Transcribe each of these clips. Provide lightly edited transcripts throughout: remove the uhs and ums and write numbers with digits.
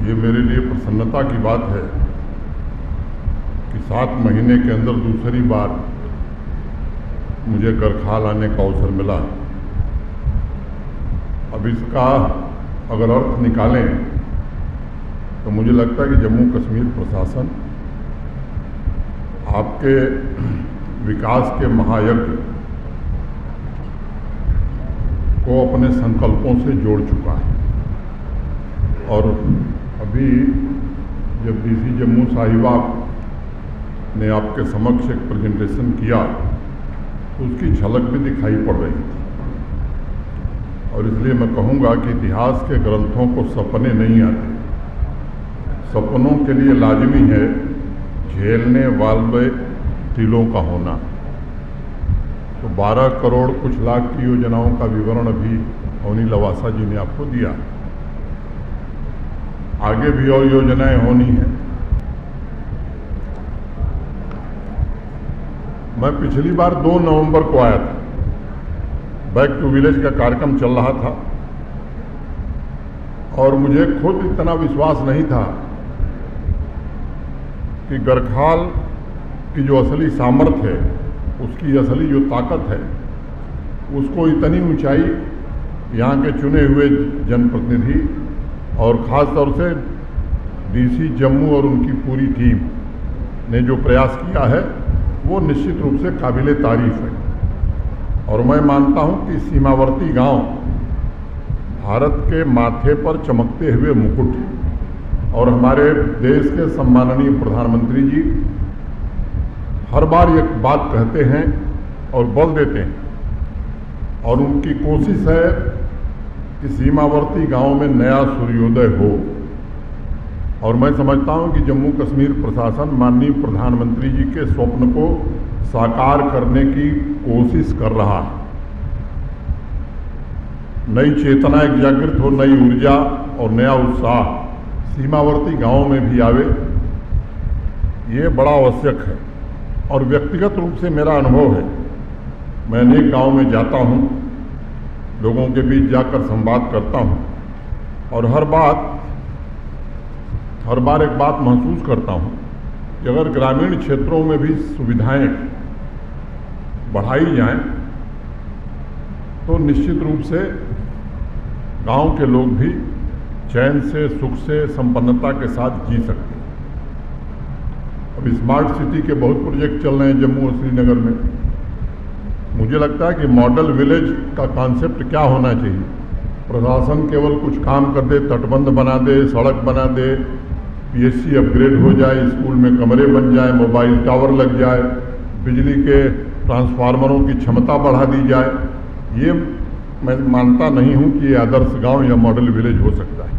ये मेरे लिए प्रसन्नता की बात है कि 7 महीने के अंदर दूसरी बार मुझे गरखाल आने का अवसर मिला। अब इसका अगर अर्थ निकालें तो मुझे लगता है कि जम्मू कश्मीर प्रशासन आपके विकास के महायज्ञ को अपने संकल्पों से जोड़ चुका है। और अभी जब डीसी जम्मू साहिबा ने आपके समक्ष एक प्रेजेंटेशन किया तो उसकी झलक भी दिखाई पड़ रही थी। और इसलिए मैं कहूँगा कि इतिहास के ग्रंथों को सपने नहीं आते, सपनों के लिए लाजिमी है झेलने वाले तिलों का होना। तो 12 करोड़ कुछ लाख की योजनाओं का विवरण अभी अवनी लवासा जी ने आपको दिया। आगे भी और योजनाएं होनी हैं। मैं पिछली बार 2 नवंबर को आया था, बैक टू विलेज का कार्यक्रम चल रहा था और मुझे खुद इतना विश्वास नहीं था कि गरखाल की जो असली सामर्थ्य है, उसकी असली जो ताकत है, उसको इतनी ऊंचाई यहाँ के चुने हुए जनप्रतिनिधि और ख़ास तौर से डीसी जम्मू और उनकी पूरी टीम ने जो प्रयास किया है वो निश्चित रूप से काबिले तारीफ है। और मैं मानता हूँ कि सीमावर्ती गांव भारत के माथे पर चमकते हुए मुकुट है। और हमारे देश के सम्माननीय प्रधानमंत्री जी हर बार एक बात कहते हैं और बल देते हैं और उनकी कोशिश है कि सीमावर्ती गांव में नया सूर्योदय हो। और मैं समझता हूं कि जम्मू कश्मीर प्रशासन माननीय प्रधानमंत्री जी के स्वप्न को साकार करने की कोशिश कर रहा है। नई चेतना एक जागृत हो, नई ऊर्जा और नया उत्साह सीमावर्ती गांवों में भी आवे, ये बड़ा आवश्यक है। और व्यक्तिगत रूप से मेरा अनुभव है, मैं अनेक गाँव में जाता हूँ, लोगों के बीच जाकर संवाद करता हूँ और हर बार एक बात महसूस करता हूँ कि अगर ग्रामीण क्षेत्रों में भी सुविधाएं बढ़ाई जाएं तो निश्चित रूप से गांव के लोग भी चैन से, सुख से, संपन्नता के साथ जी सकते हैं। अब स्मार्ट सिटी के बहुत प्रोजेक्ट चल रहे हैं जम्मू और श्रीनगर में। मुझे लगता है कि मॉडल विलेज का कॉन्सेप्ट क्या होना चाहिए। प्रशासन केवल कुछ काम कर दे, तटबंध बना दे, सड़क बना दे, पीएचसी अपग्रेड हो जाए, स्कूल में कमरे बन जाए, मोबाइल टावर लग जाए, बिजली के ट्रांसफार्मरों की क्षमता बढ़ा दी जाए। ये मैं मानता नहीं हूँ कि ये आदर्श गांव या मॉडल विलेज हो सकता है।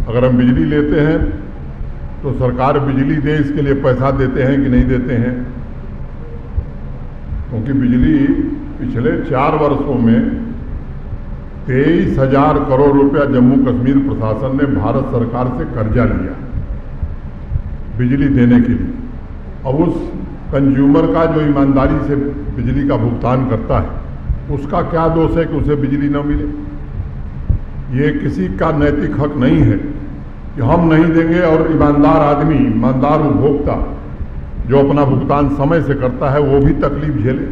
अगर हम बिजली लेते हैं तो सरकार बिजली दे, इसके लिए पैसा देते हैं कि नहीं देते हैं? क्योंकि बिजली पिछले 4 वर्षों में 23,000 करोड़ रुपया जम्मू कश्मीर प्रशासन ने भारत सरकार से कर्जा लिया बिजली देने के लिए। अब उस कंज्यूमर का जो ईमानदारी से बिजली का भुगतान करता है, उसका क्या दोष है कि उसे बिजली न मिले? ये किसी का नैतिक हक नहीं है कि हम नहीं देंगे और ईमानदार आदमी, ईमानदार उपभोक्ता जो अपना भुगतान समय से करता है वो भी तकलीफ झेले।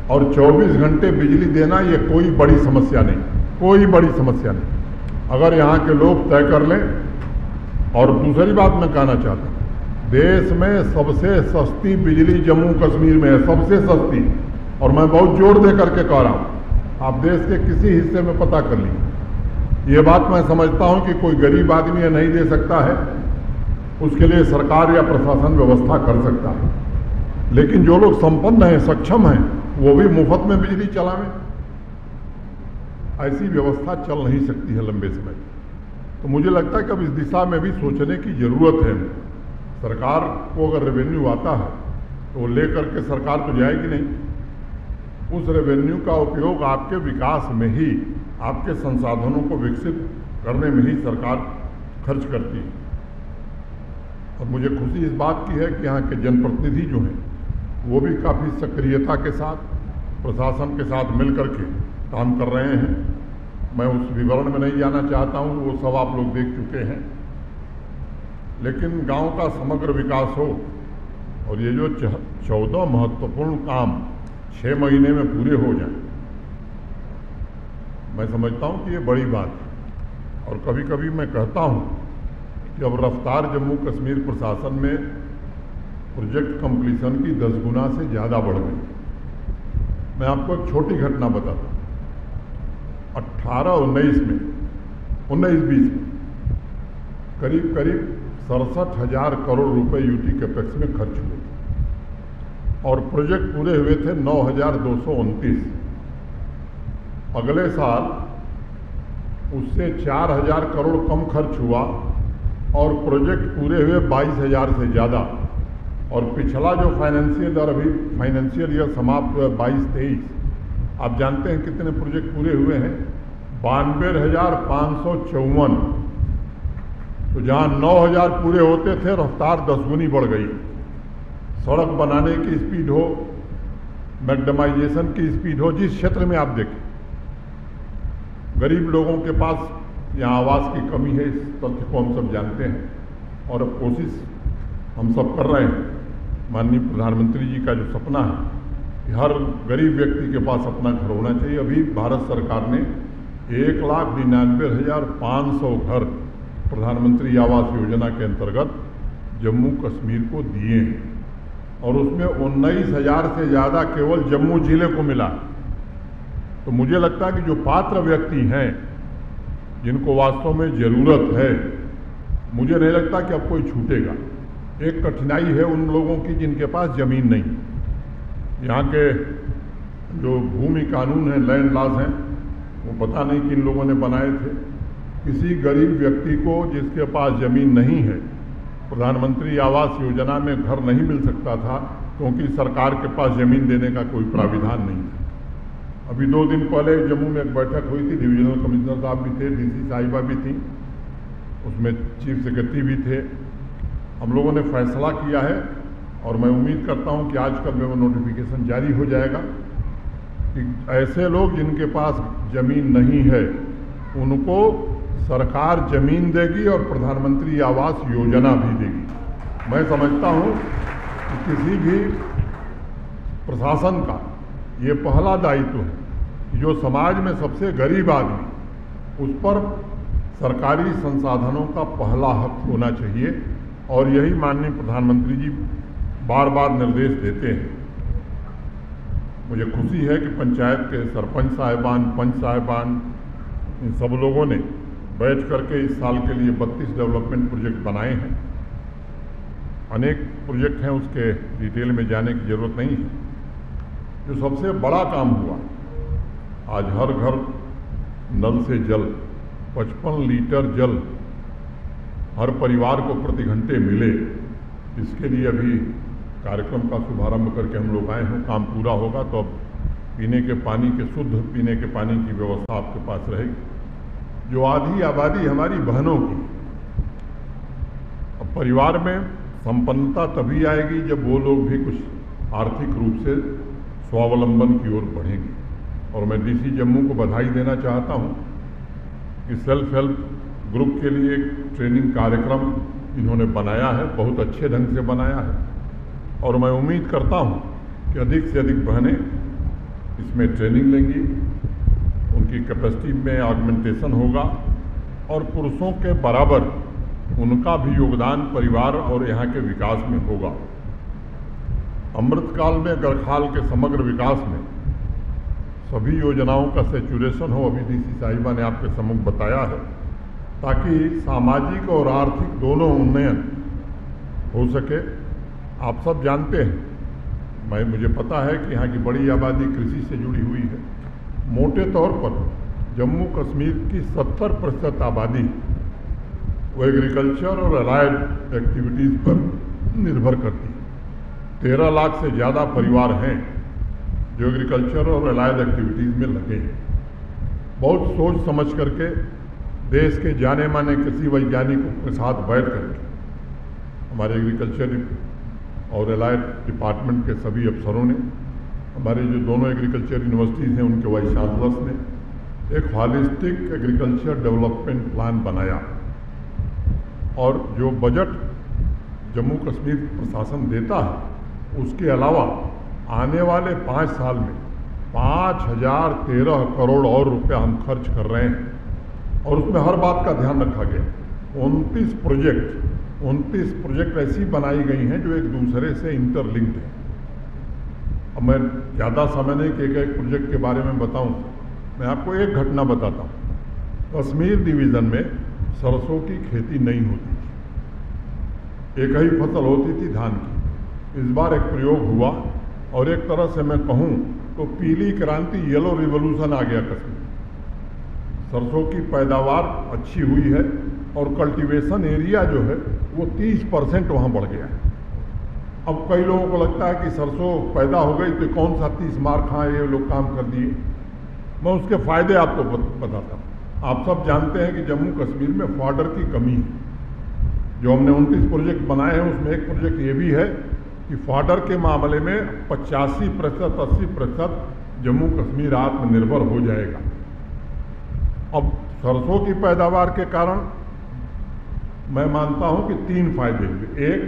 और 24 घंटे बिजली देना ये कोई बड़ी समस्या नहीं, कोई बड़ी समस्या नहीं, अगर यहाँ के लोग तय कर लें। और दूसरी बात मैं कहना चाहता हूँ, देश में सबसे सस्ती बिजली जम्मू कश्मीर में है, सबसे सस्ती। और मैं बहुत जोर दे करके कह रहा हूँ, आप देश के किसी हिस्से में पता कर लीजिए। ये बात मैं समझता हूँ कि कोई गरीब आदमी ये नहीं दे सकता है, उसके लिए सरकार या प्रशासन व्यवस्था कर सकता है। लेकिन जो लोग संपन्न हैं, सक्षम हैं, वो भी मुफ्त में बिजली चलावें। ऐसी व्यवस्था चल नहीं सकती है लंबे समय। तो मुझे लगता है कि अब इस दिशा में भी सोचने की ज़रूरत है। सरकार को अगर रेवेन्यू आता है तो वो ले करके सरकार तो जाएगी नहीं, उस रेवेन्यू का उपयोग आपके विकास में ही, आपके संसाधनों को विकसित करने में ही सरकार खर्च करती है। और मुझे खुशी इस बात की है कि यहाँ के जनप्रतिनिधि जो हैं वो भी काफ़ी सक्रियता के साथ प्रशासन के साथ मिल कर के काम कर रहे हैं। मैं उस विवरण में नहीं जाना चाहता हूँ, वो सब आप लोग देख चुके हैं। लेकिन गांव का समग्र विकास हो और ये जो 14 महत्वपूर्ण काम 6 महीने में पूरे हो जाएं, मैं समझता हूं कि ये बड़ी बात है। और कभी कभी मैं कहता हूं कि अब रफ्तार जम्मू कश्मीर प्रशासन में प्रोजेक्ट कंप्लीशन की 10 गुना से ज़्यादा बढ़ गई। मैं आपको एक छोटी घटना बताता हूँ। 18-19 में 19-20 में करीब 67,000 करोड़ रुपए यूटी कैपेक्स में खर्च हुए और प्रोजेक्ट पूरे हुए थे 9,229। अगले साल उससे 4,000 करोड़ कम खर्च हुआ और प्रोजेक्ट पूरे हुए 22,000 से ज़्यादा। और पिछला जो फाइनेंशियल और अभी फाइनेंशियल ईयर समाप्त हुआ 22-23, आप जानते हैं कितने प्रोजेक्ट पूरे हुए हैं? 92,554। तो जहाँ 9,000 पूरे होते थे, रफ्तार 10 गुनी बढ़ गई। सड़क बनाने की स्पीड हो, मैकडमाइजेशन की स्पीड हो, जिस क्षेत्र में आप देखें, गरीब लोगों के पास यहाँ आवास की कमी है, इस तथ्य को हम सब जानते हैं। और अब कोशिश हम सब कर रहे हैं। माननीय प्रधानमंत्री जी का जो सपना है कि हर गरीब व्यक्ति के पास अपना घर होना चाहिए, अभी भारत सरकार ने 1,99,500 घर प्रधानमंत्री आवास योजना के अंतर्गत जम्मू कश्मीर को दिए हैं और उसमें 19,000 से ज़्यादा केवल जम्मू जिले को मिला। तो मुझे लगता है कि जो पात्र व्यक्ति हैं, जिनको वास्तव में ज़रूरत है, मुझे नहीं लगता कि अब कोई छूटेगा। एक कठिनाई है उन लोगों की जिनके पास ज़मीन नहीं। यहाँ के जो भूमि कानून हैं, लैंड लॉज हैं, वो पता नहीं किन लोगों ने बनाए थे। किसी गरीब व्यक्ति को जिसके पास ज़मीन नहीं है, प्रधानमंत्री आवास योजना में घर नहीं मिल सकता था क्योंकि सरकार के पास ज़मीन देने का कोई प्राविधान नहीं था। अभी 2 दिन पहले जम्मू में एक बैठक हुई थी, डिविजनल कमिश्नर साहब भी थे, डीसी साहिबा भी थी, उसमें चीफ सेक्रेटरी भी थे। हम लोगों ने फैसला किया है और मैं उम्मीद करता हूं कि आजकल में वो नोटिफिकेशन जारी हो जाएगा कि ऐसे लोग जिनके पास ज़मीन नहीं है उनको सरकार ज़मीन देगी और प्रधानमंत्री आवास योजना भी देगी। मैं समझता हूं कि किसी भी प्रशासन का ये पहला दायित्व है कि जो समाज में सबसे गरीब आदमी, उस पर सरकारी संसाधनों का पहला हक होना चाहिए। और यही माननीय प्रधानमंत्री जी बार बार निर्देश देते हैं। मुझे खुशी है कि पंचायत के सरपंच साहिबान, पंच साहिबान, इन सब लोगों ने बैठ करके इस साल के लिए 32 डेवलपमेंट प्रोजेक्ट बनाए हैं। अनेक प्रोजेक्ट हैं, उसके डिटेल में जाने की ज़रूरत नहीं है। जो सबसे बड़ा काम हुआ, आज हर घर नल से जल, 55 लीटर जल हर परिवार को प्रति घंटे मिले, इसके लिए अभी कार्यक्रम का शुभारंभ करके हम लोग आए हैं। काम पूरा होगा तो अब पीने के पानी के, शुद्ध पीने के पानी की व्यवस्था आपके पास रहेगी। जो आधी आबादी हमारी बहनों की, अब परिवार में संपन्नता तभी आएगी जब वो लोग भी कुछ आर्थिक रूप से स्वावलंबन की ओर बढ़ेंगे। और मैं डीसी जम्मू को बधाई देना चाहता हूँ कि सेल्फ हेल्प ग्रुप के लिए एक ट्रेनिंग कार्यक्रम इन्होंने बनाया है, बहुत अच्छे ढंग से बनाया है। और मैं उम्मीद करता हूँ कि अधिक से अधिक बहनें इसमें ट्रेनिंग लेंगी, उनकी कैपेसिटी में ऑगमेंटेशन होगा और पुरुषों के बराबर उनका भी योगदान परिवार और यहाँ के विकास में होगा। अमृतकाल में गढ़खाल के समग्र विकास में सभी योजनाओं का सैचुरेशन हो, अभी डीसी साहिबा ने आपके सम्मुख बताया है, ताकि सामाजिक और आर्थिक दोनों उन्नयन हो सके। आप सब जानते हैं, मुझे पता है कि यहाँ की बड़ी आबादी कृषि से जुड़ी हुई है। मोटे तौर पर जम्मू कश्मीर की 70% आबादी वो एग्रीकल्चर और अलाइड एक्टिविटीज़ पर निर्भर करती है। 13 लाख से ज़्यादा परिवार हैं जो एग्रीकल्चर और अलाइड एक्टिविटीज़ में लगे हैं। बहुत सोच समझ करके देश के जाने माने कृषि वैज्ञानिकों के साथ बैठ करके हमारे एग्रीकल्चर और अलाइड डिपार्टमेंट के सभी अफसरों ने, हमारे जो दोनों एग्रीकल्चर यूनिवर्सिटीज़ हैं उनके वाइस चांसलर्स ने एक हॉलिस्टिक एग्रीकल्चर डेवलपमेंट प्लान बनाया और जो बजट जम्मू कश्मीर प्रशासन देता है उसके अलावा आने वाले 5 साल में 5013 करोड़ और रुपया हम खर्च कर रहे हैं। और उसमें हर बात का ध्यान रखा गया। 29 प्रोजेक्ट ऐसी बनाई गई हैं जो एक दूसरे से इंटरलिंक्ड हैं। अब मैं ज़्यादा समय नहीं कि एक प्रोजेक्ट के बारे में बताऊं, मैं आपको एक घटना बताता हूं। कश्मीर डिवीज़न में सरसों की खेती नहीं होती थी, एक ही फसल होती थी धान की। इस बार एक प्रयोग हुआ और एक तरह से मैं कहूं तो पीली क्रांति, येलो रिवॉल्यूशन आ गया कश्मीर। सरसों की पैदावार अच्छी हुई है और कल्टीवेशन एरिया जो है वो 30% वहाँ बढ़ गया है। अब कई लोगों को लगता है कि सरसों पैदा हो गई तो कौन सा 30 मार खां ये लोग काम कर दिए। मैं उसके फ़ायदे आपको बताता हूँ। आप सब जानते हैं कि जम्मू कश्मीर में फॉडर की कमी है। जो हमने 29 प्रोजेक्ट बनाए हैं उसमें एक प्रोजेक्ट ये भी है कि फॉडर के मामले में 85% 80% जम्मू कश्मीर आत्मनिर्भर हो जाएगा। अब सरसों की पैदावार के कारण मैं मानता हूं कि 3 फायदे हुए। एक,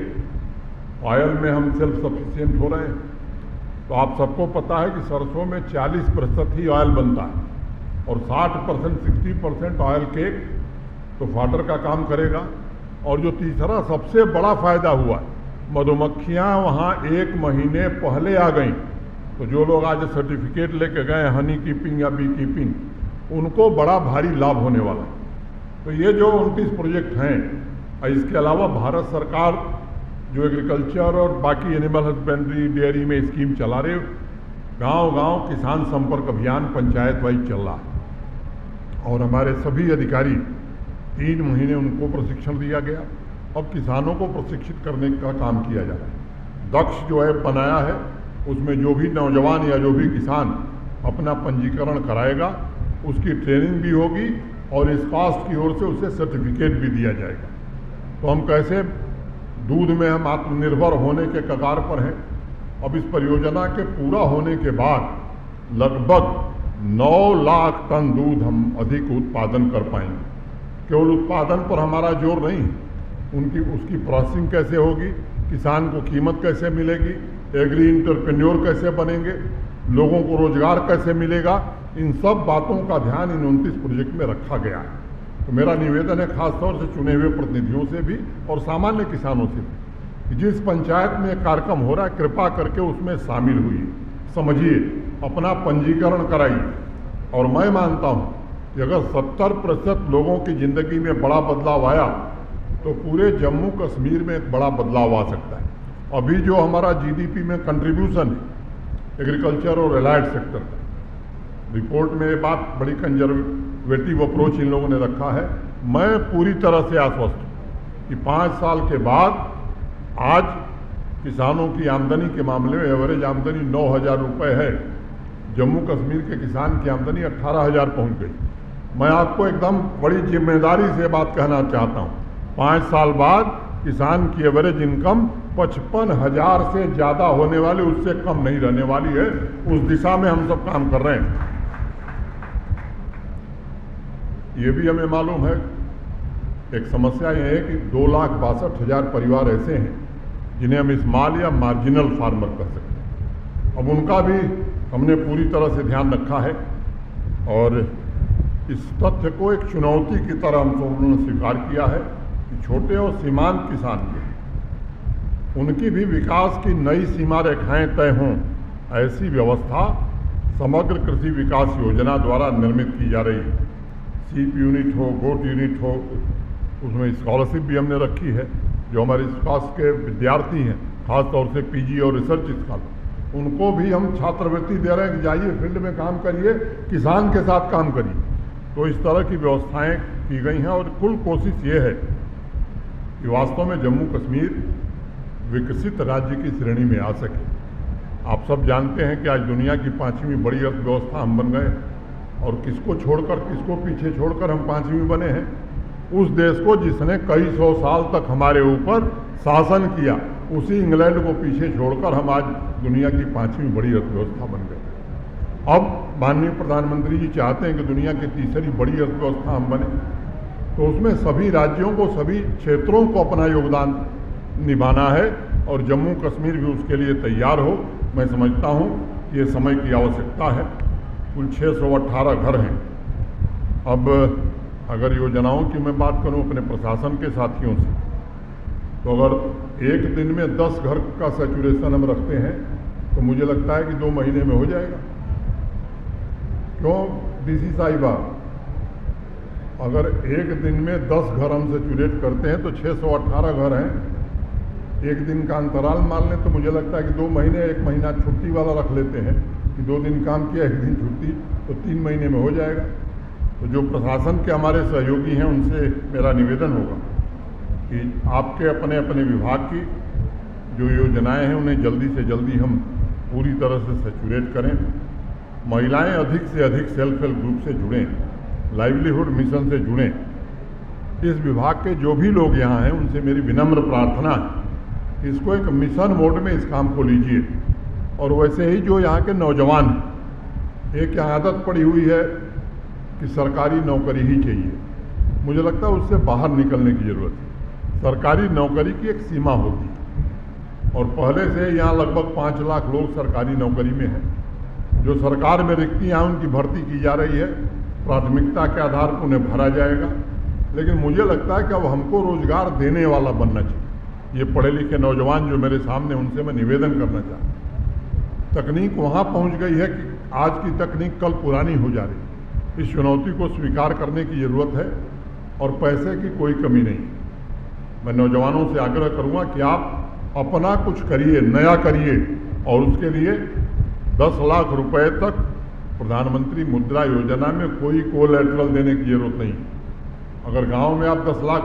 ऑयल में हम सेल्फ सफिशिएंट हो रहे हैं। तो आप सबको पता है कि सरसों में 40% ही ऑयल बनता है और 60% 60% ऑयल केक तो फॉडर का काम करेगा। और जो तीसरा सबसे बड़ा फायदा हुआ, मधुमक्खियां वहां 1 महीने पहले आ गईं। तो जो लोग आज सर्टिफिकेट लेके गए हनी कीपिंग या बी कीपिंग, उनको बड़ा भारी लाभ होने वाला है। तो ये जो 29 प्रोजेक्ट हैं, इसके अलावा भारत सरकार जो एग्रीकल्चर और बाकी एनिमल हस्बेंड्री डेयरी में स्कीम चला रहे, गांव-गांव किसान संपर्क अभियान पंचायत वाइज चल रहा है और हमारे सभी अधिकारी 3 महीने उनको प्रशिक्षण दिया गया। अब किसानों को प्रशिक्षित करने का काम किया जा रहा है। दक्ष जो ऐप बनाया है उसमें जो भी नौजवान या जो भी किसान अपना पंजीकरण कराएगा उसकी ट्रेनिंग भी होगी और इस कास्ट की ओर से उसे सर्टिफिकेट भी दिया जाएगा। तो हम कैसे दूध में हम आत्मनिर्भर होने के कगार पर हैं। अब इस परियोजना के पूरा होने के बाद लगभग 9 लाख टन दूध हम अधिक उत्पादन कर पाएंगे। केवल उत्पादन पर हमारा जोर नहीं, उसकी प्रोसेसिंग कैसे होगी, किसान को कीमत कैसे मिलेगी, एग्री इंटरप्रेन्योर कैसे बनेंगे, लोगों को रोजगार कैसे मिलेगा, इन सब बातों का ध्यान इन 29 प्रोजेक्ट में रखा गया है। तो मेरा निवेदन है खासतौर से चुने हुए प्रतिनिधियों से भी और सामान्य किसानों से भी कि जिस पंचायत में एक कार्यक्रम हो रहा है कृपा करके उसमें शामिल हुई, समझिए, अपना पंजीकरण कराइए। और मैं मानता हूँ कि अगर 70% लोगों की ज़िंदगी में बड़ा बदलाव आया तो पूरे जम्मू कश्मीर में एक बड़ा बदलाव आ सकता है। अभी जो हमारा जीडीपी में कंट्रीब्यूशन है एग्रीकल्चर और एलाइड सेक्टर का, रिपोर्ट में ये बात बड़ी कंजर्वेटिव अप्रोच इन लोगों ने रखा है। मैं पूरी तरह से आश्वस्त हूँ कि 5 साल के बाद आज किसानों की आमदनी के मामले में एवरेज आमदनी 9,000 रुपये है। जम्मू कश्मीर के किसान की आमदनी 18,000 पहुँच गई। मैं आपको एकदम बड़ी जिम्मेदारी से बात कहना चाहता हूँ, 5 साल बाद किसान की एवरेज इनकम 55,000 से ज़्यादा होने वाली, उससे कम नहीं रहने वाली है। उस दिशा में हम सब काम कर रहे हैं। ये भी हमें मालूम है, एक समस्या यह है कि 2,62,000 परिवार ऐसे हैं जिन्हें हम स्मॉल या मार्जिनल फार्मर कर सकते हैं। अब उनका भी हमने पूरी तरह से ध्यान रखा है और इस तथ्य को एक चुनौती की तरह हम सबों ने स्वीकार किया है कि छोटे और सीमांत किसान जो उनकी भी विकास की नई सीमा रेखाएं तय हों, ऐसी व्यवस्था समग्र कृषि विकास योजना द्वारा निर्मित की जा रही है। सीप यूनिट हो, गोट यूनिट हो, उसमें स्कॉलरशिप भी हमने रखी है। जो हमारे स्वास्थ्य के विद्यार्थी हैं, खासतौर से पीजी और रिसर्च स्कॉलर, उनको भी हम छात्रवृत्ति दे रहे हैं कि जाइए फील्ड में काम करिए, किसान के साथ काम करिए। तो इस तरह की व्यवस्थाएं की गई हैं और कुल कोशिश ये है कि वास्तव में जम्मू कश्मीर विकसित राज्य की श्रेणी में आ सके। आप सब जानते हैं कि आज दुनिया की 5वीं बड़ी अर्थव्यवस्था हम बन गए और किसको छोड़कर, किसको पीछे छोड़कर हम 5वीं बने हैं? उस देश को जिसने कई 100 साल तक हमारे ऊपर शासन किया, उसी इंग्लैंड को पीछे छोड़कर हम आज दुनिया की 5वीं बड़ी अर्थव्यवस्था बन गए। अब माननीय प्रधानमंत्री जी चाहते हैं कि दुनिया की 3री बड़ी अर्थव्यवस्था हम बने। तो उसमें सभी राज्यों को, सभी क्षेत्रों को अपना योगदान निभाना है और जम्मू कश्मीर भी उसके लिए तैयार हो। मैं समझता हूँ ये समय की आवश्यकता है। कुल 618 घर हैं। अब अगर योजनाओं की मैं बात करूं अपने प्रशासन के साथियों से, तो अगर एक दिन में 10 घर का सैचुरेशन हम रखते हैं तो मुझे लगता है कि 2 महीने में हो जाएगा। क्यों डीसी साहिबा, अगर एक दिन में 10 घर हम सैचुरेट करते हैं तो 618 घर हैं, एक दिन का अंतराल मान लें तो मुझे लगता है कि 2 महीने, 1 महीना छुट्टी वाला रख लेते हैं कि 2 दिन काम किया, 1 दिन छुट्टी, तो 3 महीने में हो जाएगा। तो जो प्रशासन के हमारे सहयोगी हैं उनसे मेरा निवेदन होगा कि आपके अपने अपने विभाग की जो योजनाएं हैं उन्हें जल्दी से जल्दी हम पूरी तरह से सैचुरेट करें। महिलाएं अधिक से अधिक सेल्फ हेल्प ग्रुप से जुड़ें, लाइवलीहुड मिशन से जुड़ें। इस विभाग के जो भी लोग यहाँ हैं उनसे मेरी विनम्र प्रार्थना है कि इसको एक मिशन मोड में इस काम को लीजिए। और वैसे ही जो यहाँ के नौजवान हैं, एक यहाँ आदत पड़ी हुई है कि सरकारी नौकरी ही चाहिए। मुझे लगता है उससे बाहर निकलने की ज़रूरत है। सरकारी नौकरी की एक सीमा होती है और पहले से यहाँ लगभग 5 लाख लोग सरकारी नौकरी में हैं। जो सरकार में रिक्तियाँ उनकी भर्ती की जा रही है, प्राथमिकता के आधार पर उन्हें भरा जाएगा। लेकिन मुझे लगता है कि अब हमको रोजगार देने वाला बनना चाहिए। ये पढ़े लिखे नौजवान जो मेरे सामने, उनसे मैं निवेदन करना चाहता हूँ। तकनीक वहाँ पहुँच गई है कि आज की तकनीक कल पुरानी हो जा रही है। इस चुनौती को स्वीकार करने की ज़रूरत है और पैसे की कोई कमी नहीं। मैं नौजवानों से आग्रह करूँगा कि आप अपना कुछ करिए, नया करिए और उसके लिए 10 लाख रुपए तक प्रधानमंत्री मुद्रा योजना में कोई कोलैटरल देने की ज़रूरत नहीं। अगर गांव में आप 10 लाख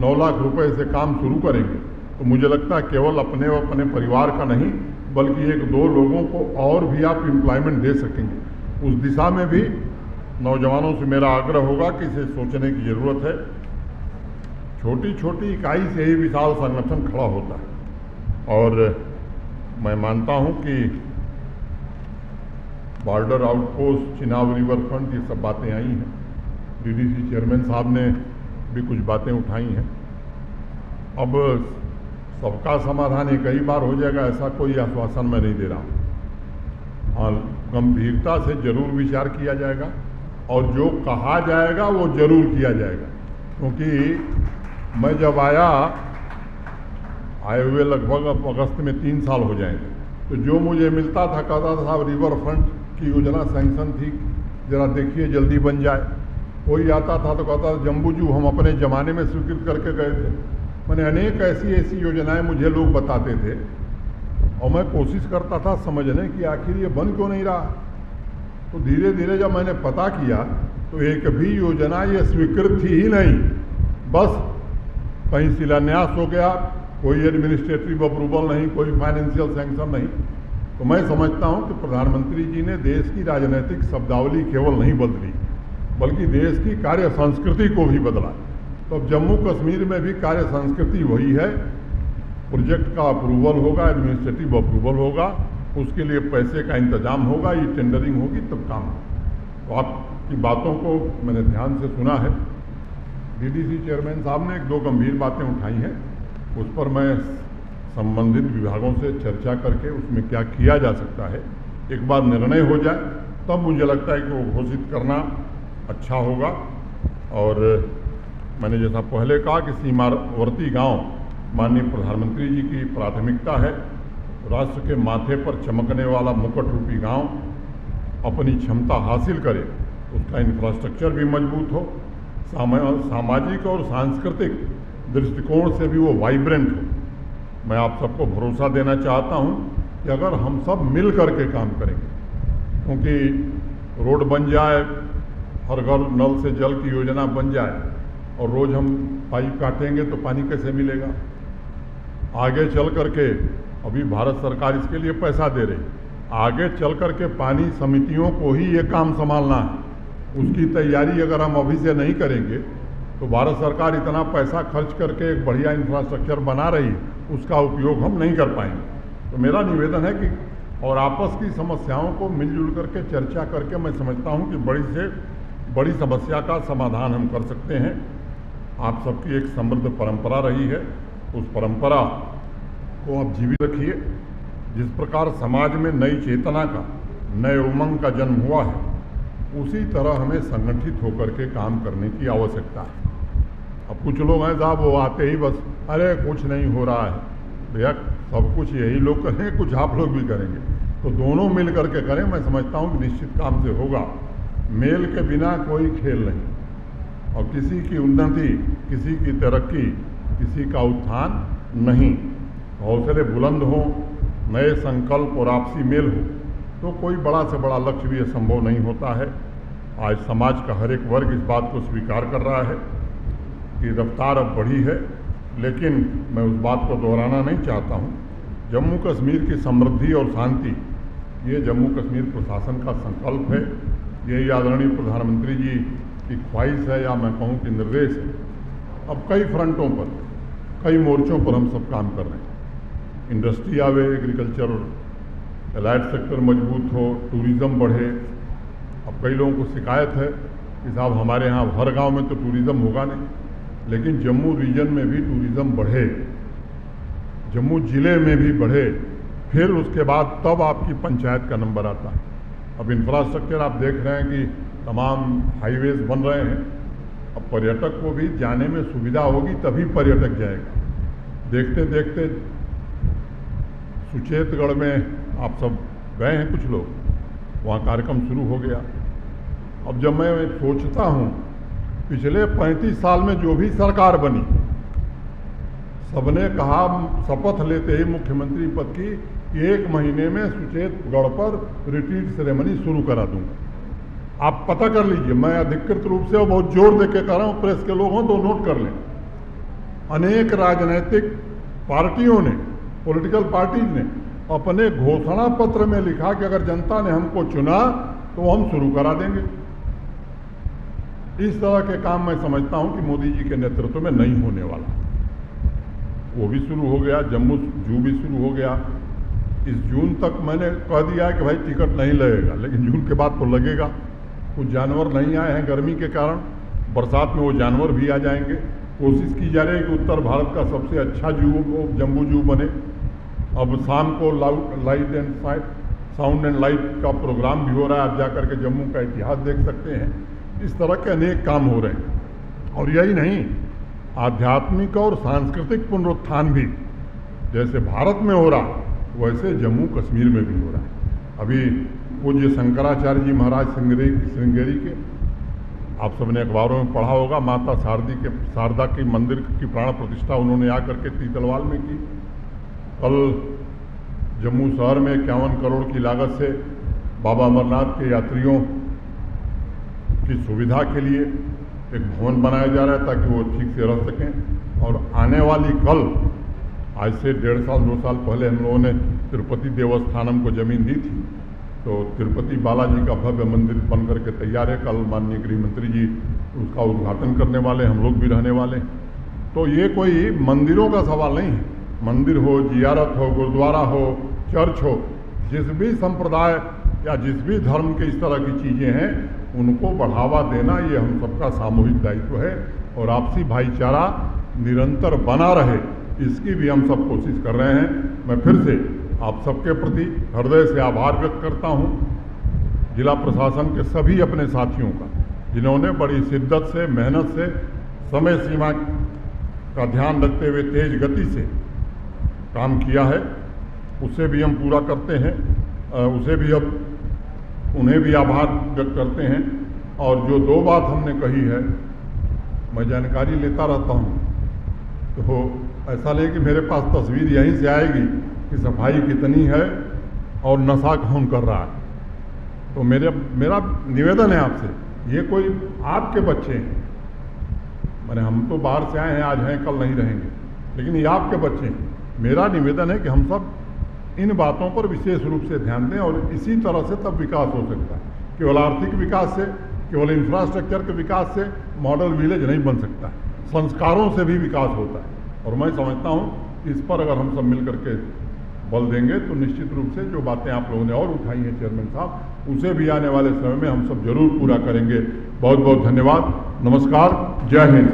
9 लाख रुपए से काम शुरू करेंगे तो मुझे लगता है केवल अपने व अपने परिवार का नहीं बल्कि 1-2 लोगों को और भी आप एम्प्लॉयमेंट दे सकेंगे। उस दिशा में भी नौजवानों से मेरा आग्रह होगा कि इसे सोचने की ज़रूरत है। छोटी छोटी इकाई से ही विशाल संगठन खड़ा होता है और मैं मानता हूं कि border outpost, Chenab river front, ये सब बातें आई हैं। डीडीसी चेयरमैन साहब ने भी कुछ बातें उठाई हैं। अब सबका समाधान एक ही बार हो जाएगा ऐसा कोई आश्वासन मैं नहीं दे रहा हूँ। हाँ, गंभीरता से जरूर विचार किया जाएगा और जो कहा जाएगा वो जरूर किया जाएगा। क्योंकि मैं जब आए हुए लगभग अब अगस्त में 3 साल हो जाएंगे, तो जो मुझे मिलता था कहता था साहब रिवर फ्रंट की योजना सैंक्शन थी, ज़रा देखिए जल्दी बन जाए। कोई आता था तो कहता था जम्बूजू हम अपने ज़माने में स्वीकृत करके गए थे। मैंने अनेक ऐसी योजनाएं मुझे लोग बताते थे और मैं कोशिश करता था समझने की आखिर ये बन क्यों नहीं रहा। तो धीरे धीरे जब मैंने पता किया तो एक भी योजना ये स्वीकृत थी ही नहीं, बस कहीं शिलान्यास हो गया, कोई एडमिनिस्ट्रेटिव अप्रूवल नहीं, कोई फाइनेंशियल सैंक्शन नहीं। तो मैं समझता हूं कि प्रधानमंत्री जी ने देश की राजनीतिक शब्दावली केवल नहीं बदली बल्कि देश की कार्य संस्कृति को भी बदला। तो अब जम्मू कश्मीर में भी कार्य संस्कृति वही है। प्रोजेक्ट का अप्रूवल होगा, एडमिनिस्ट्रेटिव अप्रूवल होगा, उसके लिए पैसे का इंतजाम होगा, ये टेंडरिंग होगी तब काम होगा। तो आपकी बातों को मैंने ध्यान से सुना है। डीडीसी चेयरमैन साहब ने 1-2 गंभीर बातें उठाई हैं, उस पर मैं संबंधित विभागों से चर्चा करके उसमें क्या किया जा सकता है, एक बार निर्णय हो जाए तब मुझे लगता है कि वो घोषित करना अच्छा होगा। और मैंने जैसा पहले कहा कि सीमावर्ती गांव माननीय प्रधानमंत्री जी की प्राथमिकता है। राष्ट्र के माथे पर चमकने वाला मुकुट रूपी गांव अपनी क्षमता हासिल करे, उसका इंफ्रास्ट्रक्चर भी मजबूत हो, सामाजिक और सांस्कृतिक दृष्टिकोण से भी वो वाइब्रेंट हो। मैं आप सबको भरोसा देना चाहता हूं कि अगर हम सब मिल करके काम करेंगे, क्योंकि रोड बन जाए, हर घर नल से जल की योजना बन जाए और रोज़ हम पाइप काटेंगे तो पानी कैसे मिलेगा। आगे चल करके अभी भारत सरकार इसके लिए पैसा दे रही, आगे चल करके पानी समितियों को ही ये काम संभालना है। उसकी तैयारी अगर हम अभी से नहीं करेंगे तो भारत सरकार इतना पैसा खर्च करके एक बढ़िया इंफ्रास्ट्रक्चर बना रही है, उसका उपयोग हम नहीं कर पाएंगे। तो मेरा निवेदन है कि और आपस की समस्याओं को मिलजुल करके चर्चा करके मैं समझता हूं कि बड़ी से बड़ी समस्या का समाधान हम कर सकते हैं। आप सबकी एक समृद्ध परंपरा रही है, उस परंपरा को आप जीवित रखिए। जिस प्रकार समाज में नई चेतना का, नए उमंग का जन्म हुआ है, उसी तरह हमें संगठित होकर के काम करने की आवश्यकता है। अब कुछ लोग हैं साहब, वो आते ही बस अरे कुछ नहीं हो रहा है। भैया सब कुछ यही लोग करेंगे, कुछ आप लोग भी करेंगे, तो दोनों मिल करके करें। मैं समझता हूँ कि निश्चित काम से होगा। मेल के बिना कोई खेल नहीं, और किसी की उन्नति, किसी की तरक्की, किसी का उत्थान नहीं। हौसले बुलंद हों, नए संकल्प और आपसी मेल हो, तो कोई बड़ा से बड़ा लक्ष्य भी असंभव नहीं होता है। आज समाज का हर एक वर्ग इस बात को स्वीकार कर रहा है कि रफ्तार अब बढ़ी है, लेकिन मैं उस बात को दोहराना नहीं चाहता हूँ। जम्मू कश्मीर की समृद्धि और शांति, ये जम्मू कश्मीर प्रशासन का संकल्प है। यही आदरणीय प्रधानमंत्री जी की ख्वाहिश है, या मैं कहूँ कि निर्देश है। अब कई फ्रंटों पर, कई मोर्चों पर हम सब काम कर रहे हैं। इंडस्ट्री आवे, एग्रीकल्चर, एलाइड सेक्टर मजबूत हो, टूरिज़्म बढ़े। अब कई लोगों को शिकायत है कि साहब हमारे यहाँ हर गांव में तो टूरिज़्म होगा नहीं, लेकिन जम्मू रीजन में भी टूरिज़्म बढ़े, जम्मू ज़िले में भी बढ़े, फिर उसके बाद तब आपकी पंचायत का नंबर आता है। अब इंफ्रास्ट्रक्चर आप देख रहे हैं कि तमाम हाईवेज बन रहे हैं। अब पर्यटक को भी जाने में सुविधा होगी, तभी पर्यटक जाएगा। देखते देखते सुचेतगढ़ में आप सब गए हैं कुछ लोग, वहाँ कार्यक्रम शुरू हो गया। अब जब मैं सोचता हूँ पिछले 35 साल में जो भी सरकार बनी, सबने कहा शपथ लेते ही मुख्यमंत्री पद की कि 1 महीने में सुचेतगढ़ पर रिट्रीट सेरेमनी शुरू करा दूंगा। आप पता कर लीजिए, मैं अधिकृत रूप से और बहुत जोर दे के कह रहा हूँ, प्रेस के लोग हों तो नोट कर लें। अनेक राजनीतिक पार्टियों ने, पॉलिटिकल पार्टीज ने अपने घोषणा पत्र में लिखा कि अगर जनता ने हमको चुना तो हम शुरू करा देंगे। इस तरह के काम मैं समझता हूं कि मोदी जी के नेतृत्व में नहीं होने वाला। वो भी शुरू हो गया, जम्मू जू भी शुरू हो गया। इस जून तक मैंने कह दिया है कि भाई टिकट नहीं लगेगा, लेकिन जून के बाद तो लगेगा। कुछ जानवर नहीं आए हैं गर्मी के कारण, बरसात में वो जानवर भी आ जाएंगे। कोशिश की जा रही है कि उत्तर भारत का सबसे अच्छा जू वो जम्मू जू बने। अब शाम को light and sound and light का प्रोग्राम भी हो रहा है, आप जाकर के जम्मू का इतिहास देख सकते हैं। इस तरह के अनेक काम हो रहे हैं। और यही नहीं, आध्यात्मिक और सांस्कृतिक पुनरुत्थान भी जैसे भारत में हो रहा, वैसे जम्मू कश्मीर में भी हो रहा है। अभी पूज्य शंकराचार्य जी महाराज श्रृंगेरी के, आप सबने अखबारों में पढ़ा होगा, माता शारदा के मंदिर की प्राण प्रतिष्ठा उन्होंने आकर के तीतलवाल में की। कल जम्मू शहर में 51 करोड़ की लागत से बाबा अमरनाथ के यात्रियों की सुविधा के लिए एक भवन बनाया जा रहा है ताकि वो ठीक से रह सकें। और आने वाली कल, आज से 1.5 साल 2 साल पहले हम लोगों ने तिरुपति देवस्थानम को ज़मीन दी थी, तो तिरुपति बालाजी का भव्य मंदिर बन करके तैयार है। कल माननीय गृह मंत्री जी उसका उद्घाटन करने वाले, हम लोग भी रहने वाले। तो ये कोई मंदिरों का सवाल नहीं है। मंदिर हो, जियारत हो, गुरुद्वारा हो, चर्च हो, जिस भी संप्रदाय या जिस भी धर्म के इस तरह की चीज़ें हैं, उनको बढ़ावा देना ये हम सबका सामूहिक दायित्व है। और आपसी भाईचारा निरंतर बना रहे, इसकी भी हम सब कोशिश कर रहे हैं। मैं फिर से आप सबके प्रति हृदय से आभार व्यक्त करता हूँ, जिला प्रशासन के सभी अपने साथियों का, जिन्होंने बड़ी शिद्दत से, मेहनत से, समय सीमा का ध्यान रखते हुए तेज गति से काम किया है। उसे भी हम पूरा करते हैं, उसे भी अब उन्हें भी आभार व्यक्त करते हैं। और जो 2 बात हमने कही है, मैं जानकारी लेता रहता हूँ, तो ऐसा नहीं कि मेरे पास तस्वीर यहीं से आएगी कि सफाई कितनी है और नशा कौन कर रहा है। तो मेरा निवेदन है आपसे, ये कोई आपके बच्चे हैं, मैंने हम तो बाहर से आए हैं, आज हैं कल नहीं रहेंगे, लेकिन ये आपके बच्चे हैं। मेरा निवेदन है कि हम सब इन बातों पर विशेष रूप से ध्यान दें, और इसी तरह से तब विकास हो सकता है। केवल आर्थिक विकास से, केवल इंफ्रास्ट्रक्चर के विकास से मॉडल विलेज नहीं बन सकता है, संस्कारों से भी विकास होता है। और मैं समझता हूँ इस पर अगर हम सब मिल करके बल देंगे तो निश्चित रूप से जो बातें आप लोगों ने और उठाई हैं चेयरमैन साहब, उसे भी आने वाले समय में हम सब जरूर पूरा करेंगे। बहुत बहुत धन्यवाद, नमस्कार, जय हिंद।